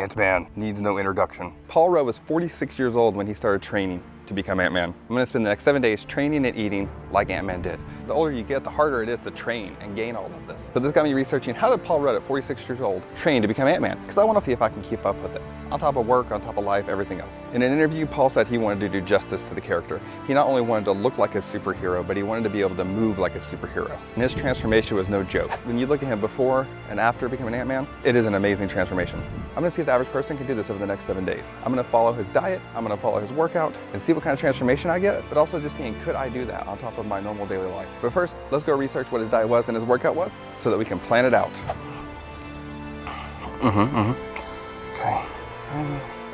Ant-Man needs no introduction. Paul Rudd was 46 years old when he started training to become Ant-Man. I'm gonna spend the next 7 days training and eating like Ant-Man did. The older you get, the harder it is to train and gain all of this. So this got me researching, how did Paul Rudd at 46 years old train to become Ant-Man? Because I wanna see if I can keep up with it. On top of work, on top of life, everything else. In an interview, Paul said he wanted to do justice to the character. He not only wanted to look like a superhero, but he wanted to be able to move like a superhero. And his transformation was no joke. When you look at him before and after becoming Ant-Man, it is an amazing transformation. I'm gonna see if the average person can do this over the next 7 days. I'm gonna follow his diet, I'm gonna follow his workout, and see what kind of transformation I get, but also just seeing, could I do that on top of my normal daily life? But first, let's go research what his diet was and his workout was, so that we can plan it out. Okay.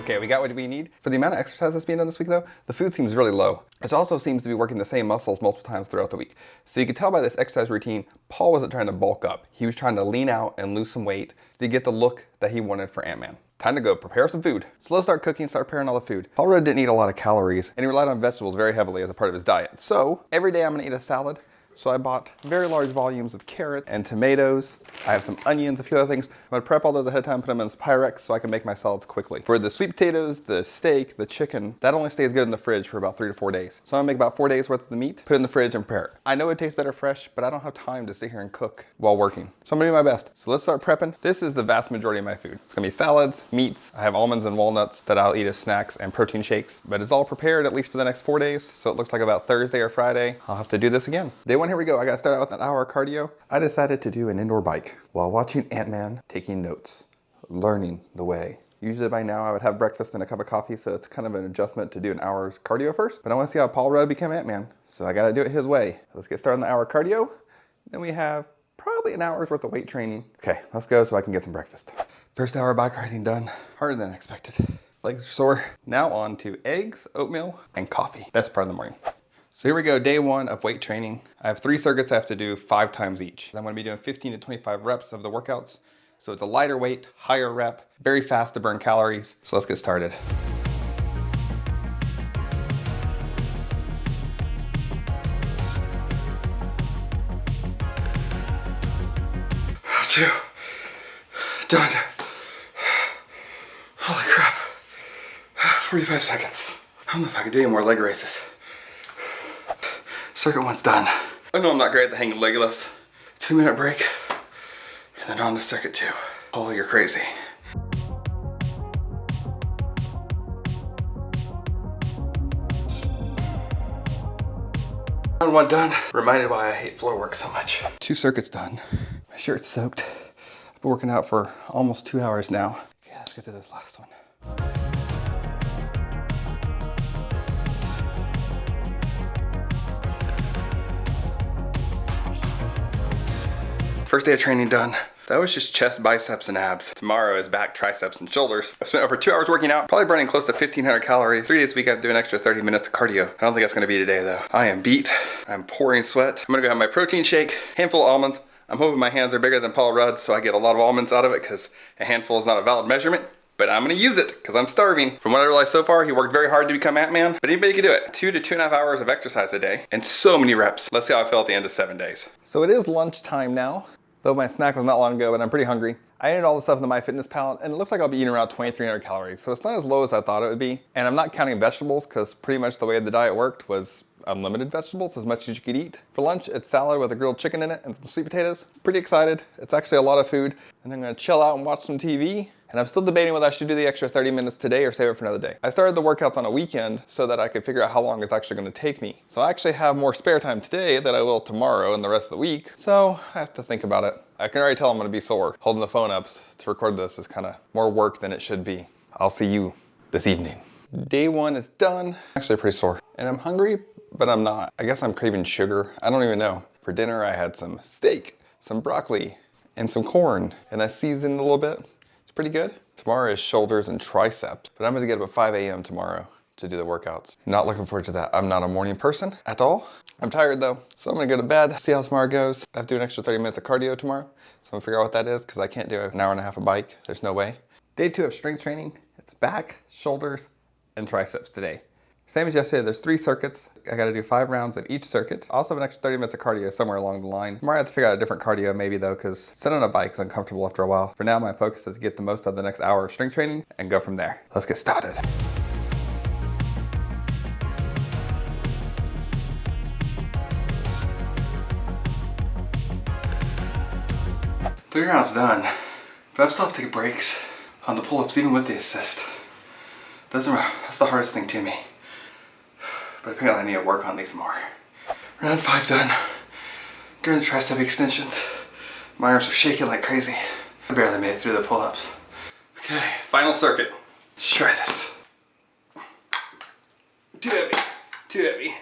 Okay, we got what we need. For the amount of exercise that's being done this week though, the food seems really low. It also seems to be working the same muscles multiple times throughout the week. So you can tell by this exercise routine, Paul wasn't trying to bulk up. He was trying to lean out and lose some weight to get the look that he wanted for Ant-Man. Time to go prepare some food. So let's start cooking, start preparing all the food. Paul Rudd didn't eat a lot of calories and he relied on vegetables very heavily as a part of his diet. So every day I'm gonna eat a salad. So I bought very large volumes of carrot and tomatoes. I have some onions, a few other things. I'm gonna prep all those ahead of time, put them in this Pyrex so I can make my salads quickly. For the sweet potatoes, the steak, the chicken, that only stays good in the fridge for about 3 to 4 days. So I'm gonna make about 4 days worth of the meat, put it in the fridge and prepare it. I know it tastes better fresh, but I don't have time to sit here and cook while working. So I'm gonna do my best. So let's start prepping. This is the vast majority of my food. It's gonna be salads, meats. I have almonds and walnuts that I'll eat as snacks and protein shakes, but it's all prepared at least for the next 4 days. So it looks like about Thursday or Friday, I'll have to do this again. Day one, here we go. I gotta start out with an hour of cardio. I decided to do an indoor bike while watching Ant-Man, taking notes, learning the way. Usually by now I would have breakfast and a cup of coffee, so it's kind of an adjustment to do an hour's cardio first. But I want to see how Paul Rudd became Ant-Man, so I gotta do it his way. Let's get started on the hour of cardio. Then we have probably an hour's worth of weight training. Okay, let's go so I can get some breakfast. First hour of bike riding done. Harder than expected. Legs are sore. Now on to eggs, oatmeal, and coffee. Best part of the morning. So here we go, day one of weight training. I have 3 circuits I have to do 5 times each. I'm gonna be doing 15 to 25 reps of the workouts. So it's a lighter weight, higher rep, very fast to burn calories. So let's get started. Two, done. Holy crap, 45 seconds. I don't know if I can do any more leg raises. Circuit one's done. I know I'm not great at the hanging leg lifts. 2-minute break, and then on to circuit 2. Oh, you're crazy. Round 1 done. Reminded why I hate floor work so much. 2 circuits done. My shirt's soaked. I've been working out for almost 2 hours now. Okay, let's get to this last one. First day of training done. That was just chest, biceps, and abs. Tomorrow is back, triceps, and shoulders. I spent over 2 hours working out, probably burning close to 1,500 calories. 3 days a week I do an extra 30 minutes of cardio. I don't think that's gonna be today though. I am beat, I'm pouring sweat. I'm gonna go have my protein shake, handful of almonds. I'm hoping my hands are bigger than Paul Rudd so I get a lot of almonds out of it because a handful is not a valid measurement. But I'm gonna use it because I'm starving. From what I realized so far, he worked very hard to become Ant-Man, but anybody can do it. 2 to 2.5 hours of exercise a day and so many reps. Let's see how I feel at the end of 7 days. So it is lunchtime now. Though my snack was not long ago, but I'm pretty hungry. I ate all the stuff in the MyFitnessPal, and it looks like I'll be eating around 2,300 calories, so it's not as low as I thought it would be. And I'm not counting vegetables, because pretty much the way the diet worked was unlimited vegetables, as much as you could eat. For lunch, it's salad with a grilled chicken in it and some sweet potatoes. Pretty excited. It's actually a lot of food. And I'm gonna chill out and watch some TV. And I'm still debating whether I should do the extra 30 minutes today or save it for another day. I started the workouts on a weekend so that I could figure out how long it's actually gonna take me. So I actually have more spare time today than I will tomorrow and the rest of the week. So I have to think about it. I can already tell I'm gonna be sore. Holding the phone up to record this is kind of more work than it should be. I'll see you this evening. Day one is done. Actually pretty sore. And I'm hungry, but I'm not. I guess I'm craving sugar. I don't even know. For dinner, I had some steak, some broccoli, and some corn. And I seasoned a little bit. It's pretty good. Tomorrow is shoulders and triceps, but I'm gonna get up at 5 a.m. tomorrow to do the workouts. Not looking forward to that. I'm not a morning person at all. I'm tired though, so I'm gonna go to bed, see how tomorrow goes. I have to do an extra 30 minutes of cardio tomorrow, so I'm gonna figure out what that is because I can't do an hour and a half of bike. There's no way. Day 2 of strength training. It's back, shoulders, and triceps today. Same as yesterday, there's 3 circuits. I gotta do 5 rounds of each circuit. I also have an extra 30 minutes of cardio somewhere along the line. Tomorrow I have to figure out a different cardio maybe though, because sitting on a bike is uncomfortable after a while. For now, my focus is to get the most out of the next hour of strength training and go from there. Let's get started. 3 rounds done, but I still have to take breaks on the pull-ups even with the assist. That's the hardest thing to me. But apparently I need to work on these more. Round 5 done. During the tricep extensions, my arms are shaking like crazy. I barely made it through the pull-ups. Okay, final circuit. Let's try this. Too heavy, too heavy.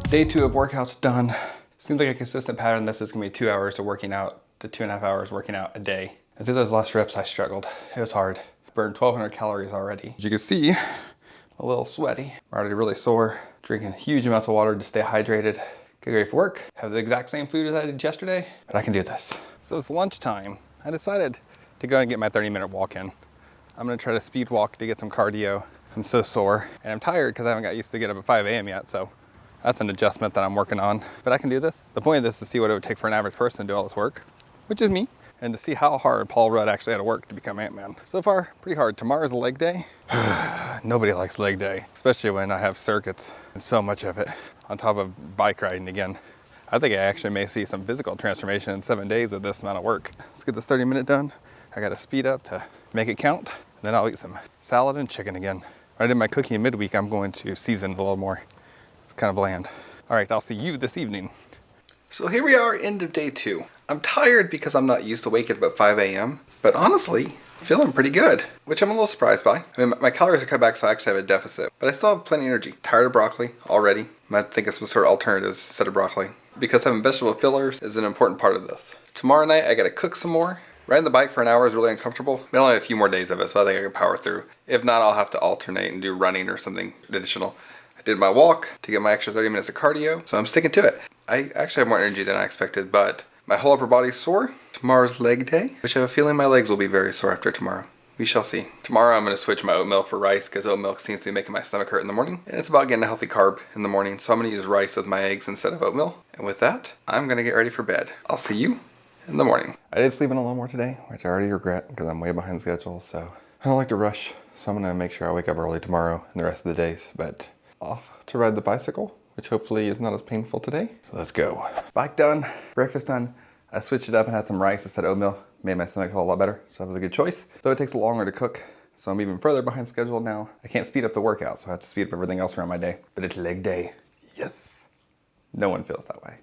Day 2 of workouts done. Seems like a consistent pattern. This is gonna be 2 hours of working out to 2.5 hours working out a day. I did those last reps, I struggled. It was hard. Burned 1,200 calories already. As you can see, a little sweaty. I'm already really sore. Drinking huge amounts of water to stay hydrated. Get ready for work. Have the exact same food as I did yesterday, but I can do this. So it's lunchtime. I decided to go and get my 30-minute walk in. I'm gonna try to speed walk to get some cardio. I'm so sore and I'm tired because I haven't got used to getting up at 5 a.m. yet, so that's an adjustment that I'm working on, but I can do this. The point of this is to see what it would take for an average person to do all this work, which is me, and to see how hard Paul Rudd actually had to work to become Ant-Man. So far, pretty hard. Tomorrow's leg day. Nobody likes leg day, especially when I have circuits and so much of it on top of bike riding again. I think I actually may see some physical transformation in 7 days of this amount of work. Let's get this 30-minute done. I gotta speed up to make it count, and then I'll eat some salad and chicken again. When I did my cooking in midweek, I'm going to season it a little more. Kind of bland. All right, I'll see you this evening. So here we are, end of day 2. I'm tired because I'm not used to waking up at 5 a.m. But honestly, feeling pretty good, which I'm a little surprised by. I mean, my calories are cut back, so I actually have a deficit. But I still have plenty of energy. Tired of broccoli already. I might think of some sort of alternatives instead of broccoli. Because having vegetable fillers is an important part of this. Tomorrow night, I gotta cook some more. Riding the bike for an hour is really uncomfortable. But I only have a few more days of it, so I think I can power through. If not, I'll have to alternate and do running or something additional. I did my walk to get my extra 30 minutes of cardio, so I'm sticking to it. I actually have more energy than I expected, but my whole upper body's sore. Tomorrow's leg day, which I have a feeling my legs will be very sore after tomorrow. We shall see. Tomorrow I'm going to switch my oatmeal for rice because oat milk seems to be making my stomach hurt in the morning. And it's about getting a healthy carb in the morning, so I'm going to use rice with my eggs instead of oatmeal. And with that, I'm going to get ready for bed. I'll see you in the morning. I did sleep in a little more today, which I already regret because I'm way behind schedule, so I don't like to rush. So I'm going to make sure I wake up early tomorrow and the rest of the days, but off to ride the bicycle, which hopefully is not as painful today. So let's go. Bike done, breakfast done. I switched it up and had some rice instead of oatmeal. Made my stomach feel a lot better, so that was a good choice. Though it takes longer to cook, so I'm even further behind schedule now. I can't speed up the workout, so I have to speed up everything else around my day. But it's leg day. Yes. No one feels that way.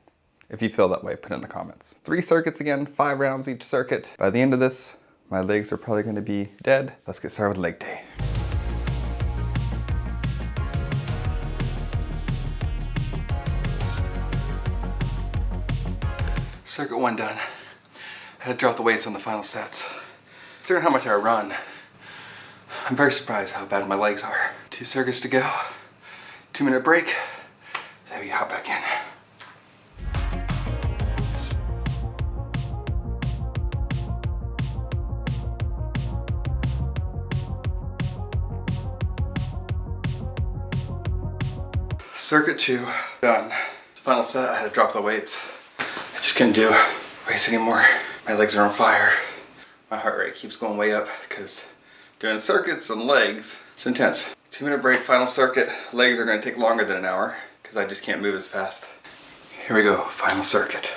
If you feel that way, put it in the comments. 3 circuits again, 5 rounds each circuit. By the end of this, my legs are probably gonna be dead. Let's get started with leg day. Circuit 1 done. I had to drop the weights on the final sets. Considering how much I run, I'm very surprised how bad my legs are. 2 circuits to go. 2-minute break. Then we hop back in. Circuit 2 done. The final set, I had to drop the weights. I just couldn't do weights anymore. My legs are on fire. My heart rate keeps going way up because doing circuits and legs, it's intense. 2-minute break, final circuit. Legs are going to take longer than an hour because I just can't move as fast. Here we go, final circuit.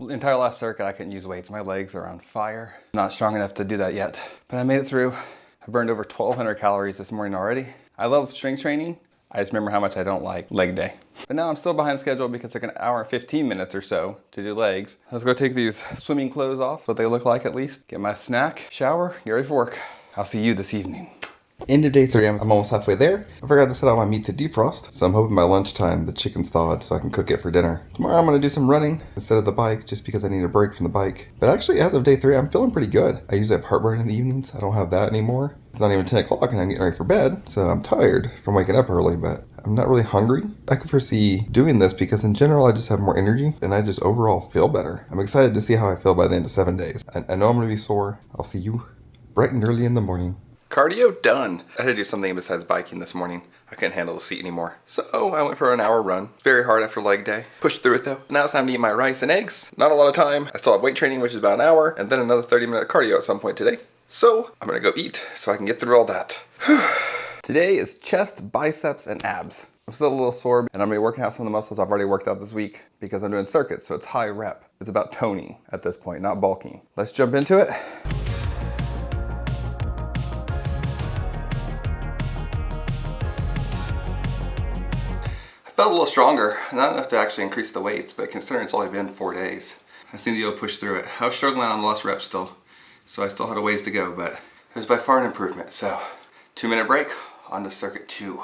The entire last circuit I couldn't use weights. My legs are on fire. Not strong enough to do that yet, but I made it through. I burned over 1,200 calories this morning already. I love strength training. I just remember how much I don't like leg day. But now I'm still behind schedule because it took an hour and 15 minutes or so to do legs. Let's go take these swimming clothes off, what they look like at least. Get my snack, shower, get ready for work. I'll see you this evening. Into day 3, I'm almost halfway there. I forgot to set out my meat to defrost, so I'm hoping by lunchtime the chicken's thawed so I can cook it for dinner. Tomorrow I'm going to do some running instead of the bike just because I need a break from the bike. But actually, as of day 3, I'm feeling pretty good. I usually have heartburn in the evenings. I don't have that anymore. It's not even 10 o'clock and I'm getting ready for bed, so I'm tired from waking up early, but I'm not really hungry. I could foresee doing this because in general I just have more energy and I just overall feel better. I'm excited to see how I feel by the end of 7 days. I know I'm going to be sore. I'll see you bright and early in the morning. Cardio done. I had to do something besides biking this morning. I couldn't handle the seat anymore. So I went for an hour run. Very hard after leg day. Pushed through it though. Now it's time to eat my rice and eggs. Not a lot of time. I still have weight training, which is about an hour, and then another 30-minute cardio at some point today. So I'm gonna go eat so I can get through all that. Today is chest, biceps, and abs. I'm still a little sore, and I'm gonna be working out some of the muscles I've already worked out this week because I'm doing circuits, so it's high rep. It's about toning at this point, not bulking. Let's jump into it. Felt a little stronger, not enough to actually increase the weights, but considering it's only been 4 days, I seem to be able to push through it. I was struggling on the last rep still, so I still had a ways to go, but it was by far an improvement. So, 2-minute break, on to circuit 2.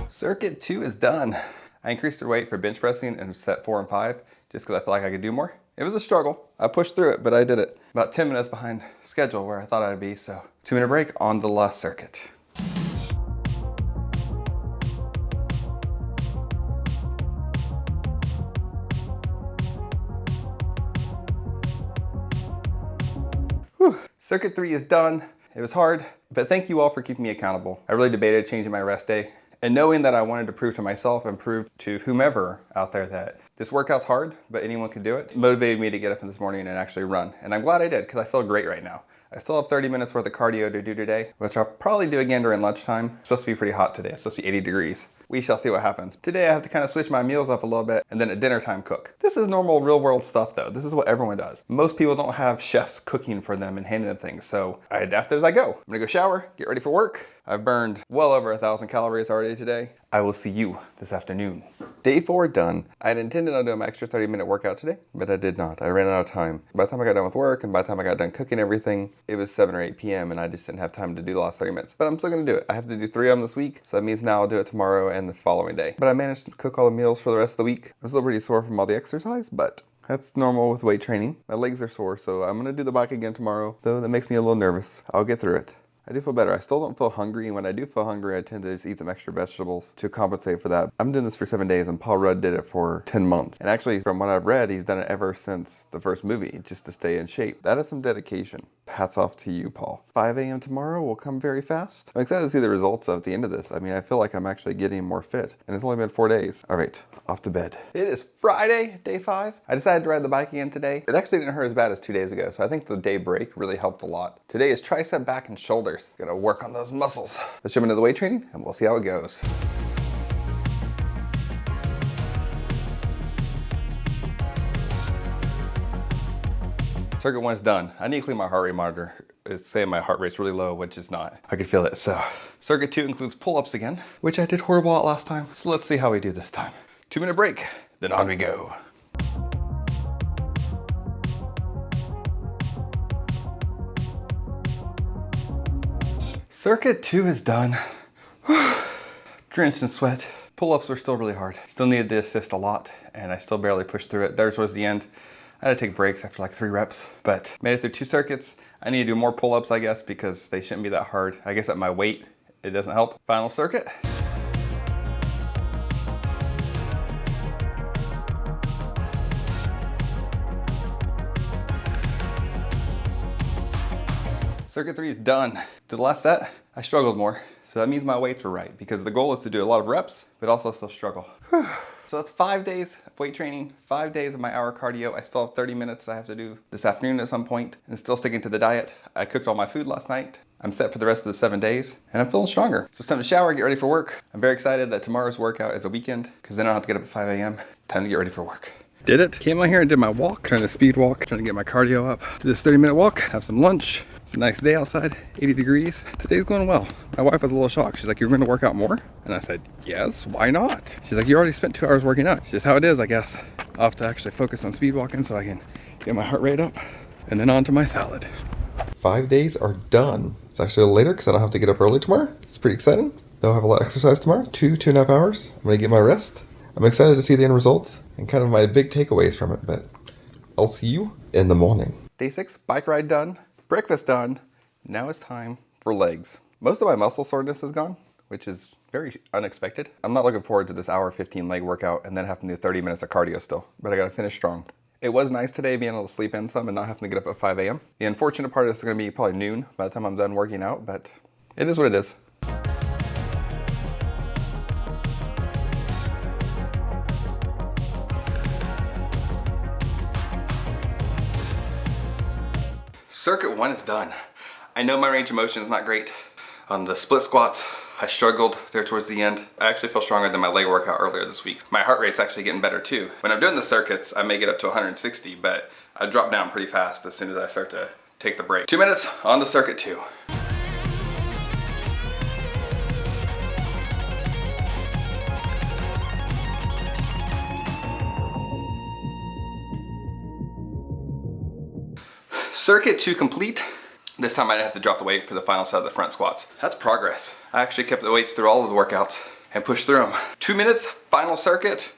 Circuit 2 is done. I increased the weight for bench pressing and set 4 and 5, just because I felt like I could do more. It was a struggle. I pushed through it, but I did it. About 10 minutes behind schedule where I thought I'd be, so 2-minute break on the last circuit. Whew. Circuit 3 is done. It was hard, but thank you all for keeping me accountable. I really debated changing my rest day, and knowing that I wanted to prove to myself and prove to whomever out there that this workout's hard, but anyone can do it, motivated me to get up in this morning and actually run. And I'm glad I did, because I feel great right now. I still have 30 minutes worth of cardio to do today, which I'll probably do again during lunchtime. It's supposed to be pretty hot today. It's supposed to be 80 degrees. We shall see what happens. Today I have to kind of switch my meals up a little bit and then at dinner time cook. This is normal real world stuff though. This is what everyone does. Most people don't have chefs cooking for them and handing them things, so I adapt as I go. I'm gonna go shower, get ready for work. I've burned well over 1,000 calories already today. I will see you this afternoon. Day 4 done. I had intended on doing my extra 30-minute workout today, but I did not. I ran out of time. By the time I got done with work and by the time I got done cooking everything, it was 7 or 8 p.m. and I just didn't have time to do the last 30 minutes. But I'm still gonna do it. I have to do 3 of them this week, so that means now I'll do it tomorrow and the following day. But I managed to cook all the meals for the rest of the week. I'm still pretty sore from all the exercise, but that's normal with weight training. My legs are sore, so I'm gonna do the bike again tomorrow, though that makes me a little nervous. I'll get through it. I do feel better. I still don't feel hungry, and when I do feel hungry, I tend to just eat some extra vegetables to compensate for that. I'm doing this for 7 days, and Paul Rudd did it for 10 months. And actually, from what I've read, he's done it ever since the first movie, just to stay in shape. That is some dedication. Hats off to you, Paul. 5 a.m. tomorrow will come very fast. I'm excited to see the results at the end of this. I mean, I feel like I'm actually getting more fit, and it's only been 4 days. All right, off to bed. It is Friday, day 5. I decided to ride the bike again today. It actually didn't hurt as bad as 2 days ago, so I think the day break really helped a lot. Today is tricep, back, and shoulders. Gonna work on those muscles. Let's jump into the weight training, and we'll see how it goes. Circuit 1 is done. I need to clean my heart rate monitor. It's saying my heart rate's really low, which is not. I could feel it, so. Circuit 2 includes pull-ups again, which I did horrible at last time. So let's see how we do this time. 2-minute break, then on we go. Circuit 2 is done. Drenched in sweat. Pull-ups are still really hard. Still needed to assist a lot, and I still barely pushed through it. There was the end. I had to take breaks after like 3 reps, but made it through 2 circuits. I need to do more pull-ups, I guess, because they shouldn't be that hard. I guess at my weight, it doesn't help. Final circuit. Circuit 3 is done. To the last set, I struggled more. So that means my weights were right, because the goal is to do a lot of reps, but also still struggle. So that's 5 days of weight training, 5 days of my hour cardio. I still have 30 minutes I have to do this afternoon at some point, and still sticking to the diet. I cooked all my food last night. I'm set for the rest of the 7 days, and I'm feeling stronger. So it's time to shower, get ready for work. I'm very excited that tomorrow's workout is a weekend, because then I don't have to get up at 5 a.m. Time to get ready for work. Did it. Came out here and did my walk, trying to speed walk, trying to get my cardio up. Did this 30-minute walk, have some lunch, It's a nice day outside, 80 degrees. Today's going well. My wife was a little shocked. She's like, "You're going to work out more?" And I said, "Yes, why not?" She's like, "You already spent 2 hours working out." It's just how it is, I guess. I'll have to actually focus on speed walking so I can get my heart rate up and then on to my salad. 5 days are done. It's actually a little later because I don't have to get up early tomorrow. It's pretty exciting. I'll have a lot of exercise tomorrow, 2.5 hours. I'm going to get my rest. I'm excited to see the end results and kind of my big takeaways from it, but I'll see you in the morning. Day 6, bike ride done, breakfast done. Now it's time for legs. Most of my muscle soreness is gone, which is very unexpected. I'm not looking forward to this hour 15 leg workout and then having to do 30 minutes of cardio still, but I gotta finish strong. It was nice today being able to sleep in some and not having to get up at 5 a.m. The unfortunate part is going to be probably noon by the time I'm done working out, but it is what it is. Circuit 1 is done. I know my range of motion is not great. On the split squats, I struggled there towards the end. I actually feel stronger than my leg workout earlier this week. My heart rate's actually getting better too. When I'm doing the circuits, I may get up to 160, but I drop down pretty fast as soon as I start to take the break. 2 minutes, on to circuit 2. Circuit 2 complete. This time I didn't have to drop the weight for the final set of the front squats. That's progress. I actually kept the weights through all of the workouts and pushed through them. 2 minutes, final circuit.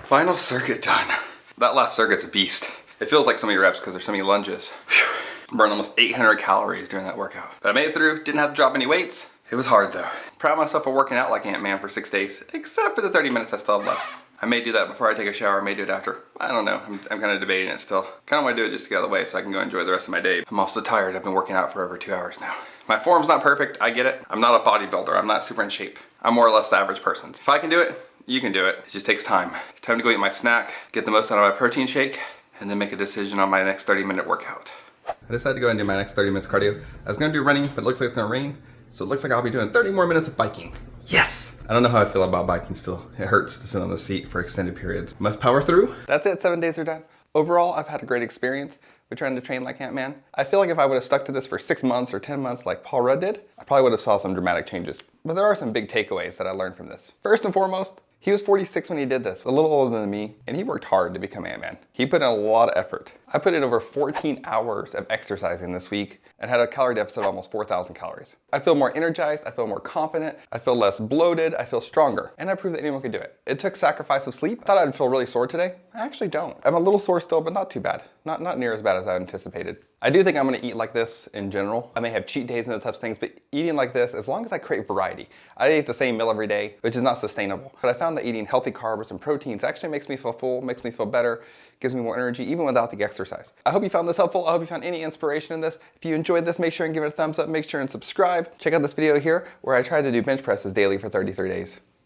Final circuit done. That last circuit's a beast. It feels like so many reps because there's so many lunges. Whew. Burned almost 800 calories during that workout. But I made it through, didn't have to drop any weights. It was hard though. Proud of myself for working out like Ant-Man for 6 days, except for the 30 minutes I still have left. I may do that before I take a shower, I may do it after. I don't know, I'm kind of debating it still. Kind of want to do it just to get out of the way so I can go enjoy the rest of my day. I'm also tired, I've been working out for over 2 hours now. My form's not perfect, I get it. I'm not a bodybuilder, I'm not super in shape. I'm more or less the average person. If I can do it, you can do it. It just takes time. Time to go eat my snack, get the most out of my protein shake, and then make a decision on my next 30-minute workout. I decided to go and do my next 30 minutes cardio. I was gonna do running, but it looks like it's gonna rain. So it looks like I'll be doing 30 more minutes of biking. Yes! I don't know how I feel about biking still. It hurts to sit on the seat for extended periods. Must power through. That's it, 7 days are done. Overall, I've had a great experience with trying to train like Ant-Man. I feel like if I would have stuck to this for 6 months or 10 months like Paul Rudd did, I probably would have saw some dramatic changes. But there are some big takeaways that I learned from this. First and foremost, he was 46 when he did this, a little older than me, and he worked hard to become Ant-Man. He put in a lot of effort. I put in over 14 hours of exercising this week and had a calorie deficit of almost 4,000 calories. I feel more energized, I feel more confident, I feel less bloated, I feel stronger, and I proved that anyone could do it. It took sacrifice of sleep. I thought I'd feel really sore today. I actually don't. I'm a little sore still, but not too bad. Not near as bad as I anticipated. I do think I'm gonna eat like this in general. I may have cheat days and those types of things, but eating like this, as long as I create variety. I eat the same meal every day, which is not sustainable. But I found that eating healthy carbs and proteins actually makes me feel full, makes me feel better, gives me more energy, even without the exercise. I hope you found this helpful. I hope you found any inspiration in this. If you enjoyed this, make sure and give it a thumbs up. Make sure and subscribe. Check out this video here where I try to do bench presses daily for 33 days.